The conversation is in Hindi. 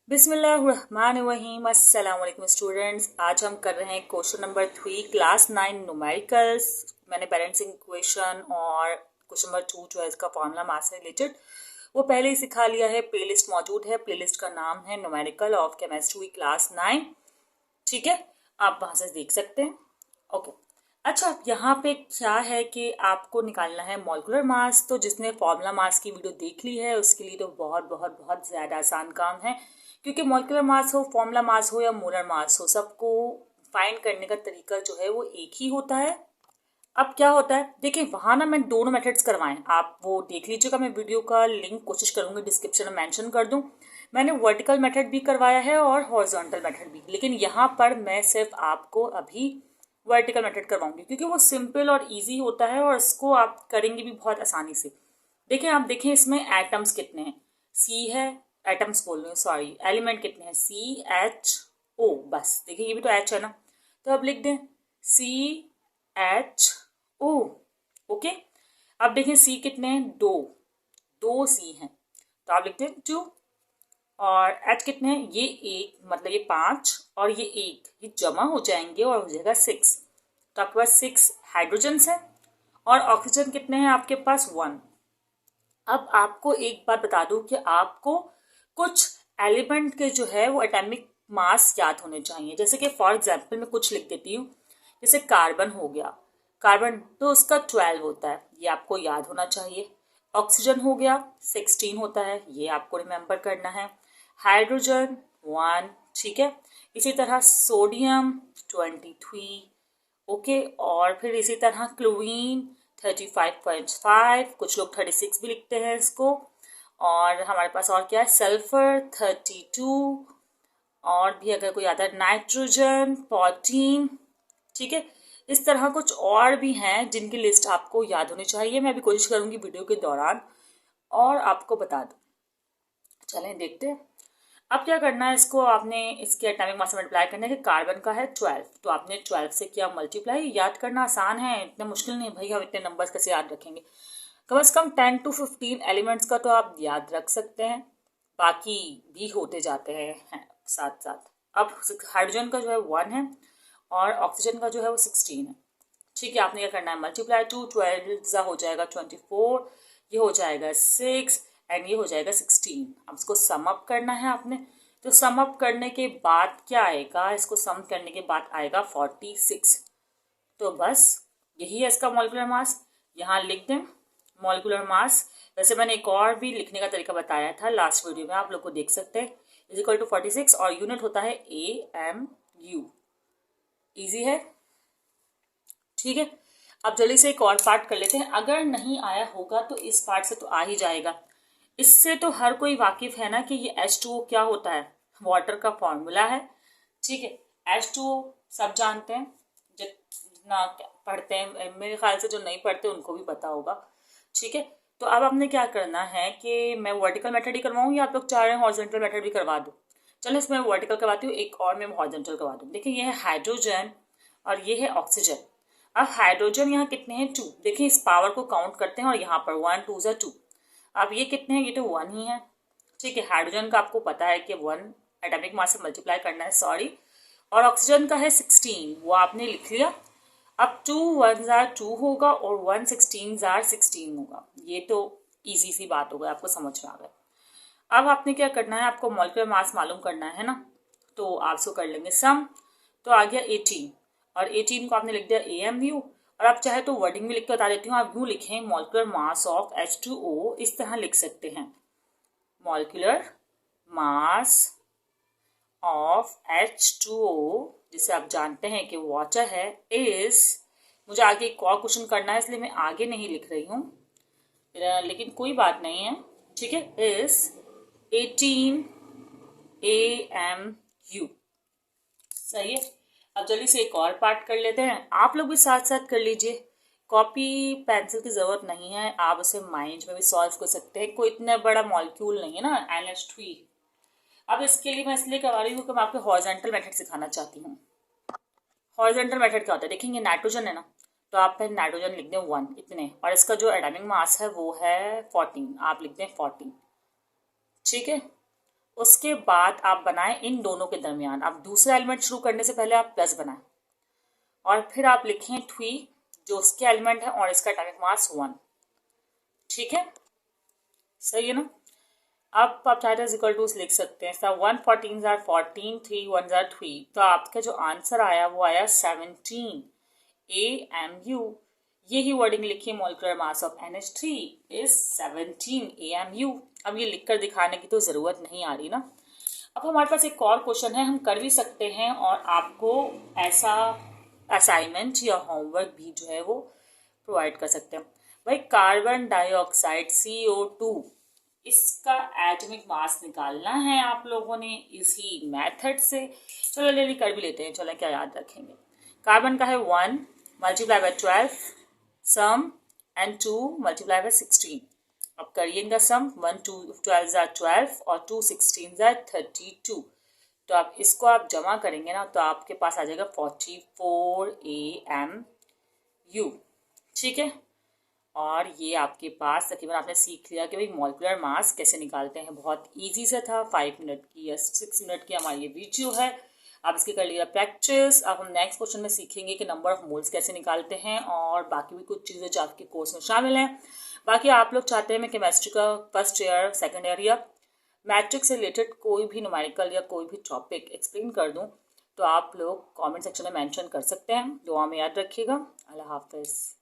बिस्मिल्लाहिर्रहमानिर्रहीम। अस्सलाम वालेकुम स्टूडेंट्स। आज हम कर रहे हैं क्वेश्चन नंबर 3 क्लास 9 न्यूमेरिकल्स। मैंने बैलेंसिंग इक्वेशन और क्वेश्चन नंबर 2 जो है इसका फॉर्मूला मैथ से रिलेटेड वो पहले ही सिखा लिया है। प्लेलिस्ट मौजूद है, प्लेलिस्ट का नाम है न्यूमेरिकल ऑफ केमिस्ट्री क्लास 9। ठीक है, आप वहां से देख सकते हैं। ओके, अच्छा यहाँ पे क्या है कि आपको निकालना है मॉलिक्यूलर मास। तो जिसने फॉर्मूला मास की वीडियो देख ली है उसके लिए तो बहुत बहुत बहुत ज़्यादा आसान काम है, क्योंकि मॉलिक्यूलर मास हो, फॉर्मूला मास हो या मोलर मास हो, सबको फाइंड करने का तरीका जो है वो एक ही होता है। अब क्या होता है देखिए, वहां ना मैं दोनों मेथड्स करवाएं, आप वो देख लीजिएगा। मैं वीडियो का लिंक कोशिश करूंगी डिस्क्रिप्शन में मेंशन कर दूं। मैंने वर्टिकल मेथड भी करवाया है और हॉरिजॉन्टल मेथड भी, लेकिन यहाँ पर मैं सिर्फ आपको अभी वर्टिकल मेथड करवाऊंगी क्योंकि वो सिंपल और इजी होता है और इसको आप करेंगे भी बहुत आसानी से। देखिए, आप देखें इसमें एटम्स कितने हैं, सी है, एटम्स बोल रही हूँ सॉरी, एलिमेंट कितने हैं, सी एच ओ। बस देखिए, ये भी तो एच है ना, तो अब लिख दें सी एच ओ। ओके, अब देखें सी कितने हैं, दो सी हैं, तो आप लिखते हैं 2। और एच कितने हैं, ये एक, मतलब ये 5 और ये एक, ये जमा हो जाएंगे और हो जाएगा 6। तो आपके पास 6 हाइड्रोजन्स है और ऑक्सीजन कितने हैं आपके पास, 1। अब आपको एक बात बता दूं कि आपको कुछ एलिमेंट के जो है वो एटॉमिक मास याद होने चाहिए। जैसे कि फॉर एग्जांपल मैं कुछ लिख देती हूँ, जैसे कार्बन हो गया, कार्बन तो उसका 12 होता है, ये आपको याद होना चाहिए। ऑक्सीजन हो गया 16 होता है, ये आपको रिमेंबर करना है। हाइड्रोजन 1, ठीक है। इसी तरह सोडियम 23, ओके। और फिर इसी तरह क्लोरीन 35.5, कुछ लोग 36 भी लिखते हैं इसको। और हमारे पास और क्या है, सल्फर 32, और भी अगर कोई आता है नाइट्रोजन 14, ठीक है। इस तरह कुछ और भी हैं जिनकी लिस्ट आपको याद होनी चाहिए। मैं अभी कोशिश करूंगी वीडियो के दौरान और आपको बता दूं। चलें देखते हैं। अब क्या करना है, इसको आपने इसके एटॉमिक मास से मल्टीप्लाई करना है कि कार्बन का है 12, तो आपने 12 से किया मल्टीप्लाई। याद करना आसान है, इतना मुश्किल नहीं भाई, हम इतने नंबर्स कैसे याद रखेंगे। कम से कम 10 to 15 एलिमेंट्स का तो आप याद रख सकते हैं, बाकी भी होते जाते हैं साथ साथ। अब हाइड्रोजन का जो है 1 है और ऑक्सीजन का जो है वो 16 है, ठीक है। आपने क्या करना है, मल्टीप्लाई 2, 12 हो जाएगा 24, ये हो जाएगा 6 एंड ये हो जाएगा 16। अब इसको सम अप करना है आपने, तो सम अप करने के बाद क्या आएगा, इसको सम करने के बाद आएगा 46। तो बस यही है इसका मॉलिक्यूलर मास, यहाँ लिख दें मॉलिक्यूलर मास। वैसे मैंने एक और भी लिखने का तरीका बताया था लास्ट वीडियो में, आप लोग को देख सकते हैं, इज इक्वल टू 46 और यूनिट होता है AMU। इजी है, ठीक है। अब जल्दी से एक और पार्ट कर लेते हैं, अगर नहीं आया होगा तो इस पार्ट से तो आ ही जाएगा। इससे तो हर कोई वाकिफ है ना कि ये H2O क्या होता है, वाटर का फॉर्मूला है, ठीक है। H2O सब जानते हैं, जितना पढ़ते हैं, मेरे ख्याल से जो नहीं पढ़ते उनको भी पता होगा, ठीक है। तो अब आपने क्या करना है कि मैं वर्टिकल मेथड ही करवाऊँ या आप लोग चाह रहे हैं हॉरिजॉन्टल मेथड भी करवा दूँ। चलो इसमें वर्टिकल करवाती हूँ, एक और मैं हॉरिजॉन्टल करवा दूँ। देखिए ये है हाइड्रोजन और ये है ऑक्सीजन। अब हाइड्रोजन यहाँ कितने हैं, 2। देखिए इस पावर को काउंट करते हैं और यहाँ पर 1 2 ज़ा 2। अब ये कितने हैं, ये तो 1 ही है, ठीक है। हाइड्रोजन का आपको पता है कि 1 एटॉमिक मास से मल्टीप्लाई करना है, सॉरी। और ऑक्सीजन का है 16, वो आपने लिख लिया। अब 2 1 ज़ा 2 होगा और 1 16 ज़ा 16 होगा, ये तो इजी सी बात हो गई, आपको समझ में आ गया। अब आपने क्या करना है, आपको मॉलिक्यूलर मास मालूम करना है ना, तो आप इसको कर लेंगे सम। तो आ गया 18 और 18 को आपने लिख दिया AMU। और आप चाहे तो वर्डिंग में लिख के बता देती हूँ, आप यूँ लिखें मॉलिक्यूलर मास ऑफ H2O, इस तरह लिख सकते हैं, मॉलिक्यूलर मास ऑफ H2O, जिसे आप जानते हैं कि वाटर है, इज, मुझे आगे एक और क्वेश्चन करना है इसलिए मैं आगे नहीं लिख रही हूँ, लेकिन कोई बात नहीं है, ठीक है। इज 18 AMU, सही है। अब जल्दी से एक और पार्ट कर लेते हैं, आप लोग भी साथ साथ कर लीजिए। कॉपी पेंसिल की जरूरत नहीं है, आप उसे माइंड में भी सॉल्व कर सकते हैं, कोई इतना बड़ा मॉलिक्यूल नहीं है ना NH3। अब इसके लिए मैं इसलिए करवा रही हूँ कि मैं आपको हॉरिजॉन्टल मेथड सिखाना चाहती हूँ। हॉरिजॉन्टल मेथड क्या होता है, देखेंगे नाइट्रोजन है ना, तो आप फिर नाइट्रोजन लिख दें 1 इतने, और इसका जो एटॉमिक मास है वो है 14, आप लिख दें 14, ठीक है। उसके बाद आप बनाएं इन दोनों के दरमियान, आप दूसरा एलिमेंट शुरू करने से पहले आप प्लस बनाएं और फिर आप लिखें 3 जो उसके एलिमेंट है और इसका एटॉमिक मास 1। ठीक है, सही है ना। अब आप चाहे तो इक्वल टू लिख सकते हैं, 1 14 जार 14, 3 1 जार 3, तो आपका जो आंसर आया वो आया 17 AMU। यही वर्डिंग लिखिए, molecular mass of NH3 is 17 AMU। अब ये लिखकर दिखाने की तो ज़रूरत नहीं आ रही ना। अब हमारे पास एक और क्वेश्चन है, हम कर भी सकते हैं और आपको ऐसा असाइनमेंट या होमवर्क भी जो है वो प्रोवाइड कर सकते हैं। भाई कार्बन डाइऑक्साइड CO2, इसका एटॉमिक मास निकालना है आप लोगों ने इसी मेथड से। चलो ले कर भी लेते हैं, चलो क्या याद रखेंगे। कार्बन का है 1 multiply by 12 sum and 2 multiply by 16। अब करिए इनका सम, 1 2 12 जार 12 और 2 16 जार 32। तो आप इसको आप जमा करेंगे ना तो आपके पास आ जाएगा 44 AMU। ठीक है, और ये आपके पास तकरीबन आपने सीख लिया कि भाई मॉलिक्यूलर मास कैसे निकालते हैं। बहुत इजी से था, 5 मिनट की या 6 मिनट की हमारी ये वीडियो है। आप इसकी कर लिया प्रैक्टिस। अब हम नेक्स्ट क्वेश्चन में सीखेंगे कि नंबर ऑफ मोल्स कैसे निकालते हैं और बाकी भी कुछ चीज़ें जो आपके कोर्स में शामिल हैं। बाकी आप लोग चाहते हैं मैं केमिस्ट्री का फर्स्ट ईयर सेकेंड ईयर या मैट्रिक्स से रिलेटेड कोई भी न्यूमेरिकल या कोई भी टॉपिक एक्सप्लेन कर दूँ तो आप लोग कमेंट सेक्शन में मेंशन कर सकते हैं। दुआ में याद रखिएगा। अल्लाह हाफिज़।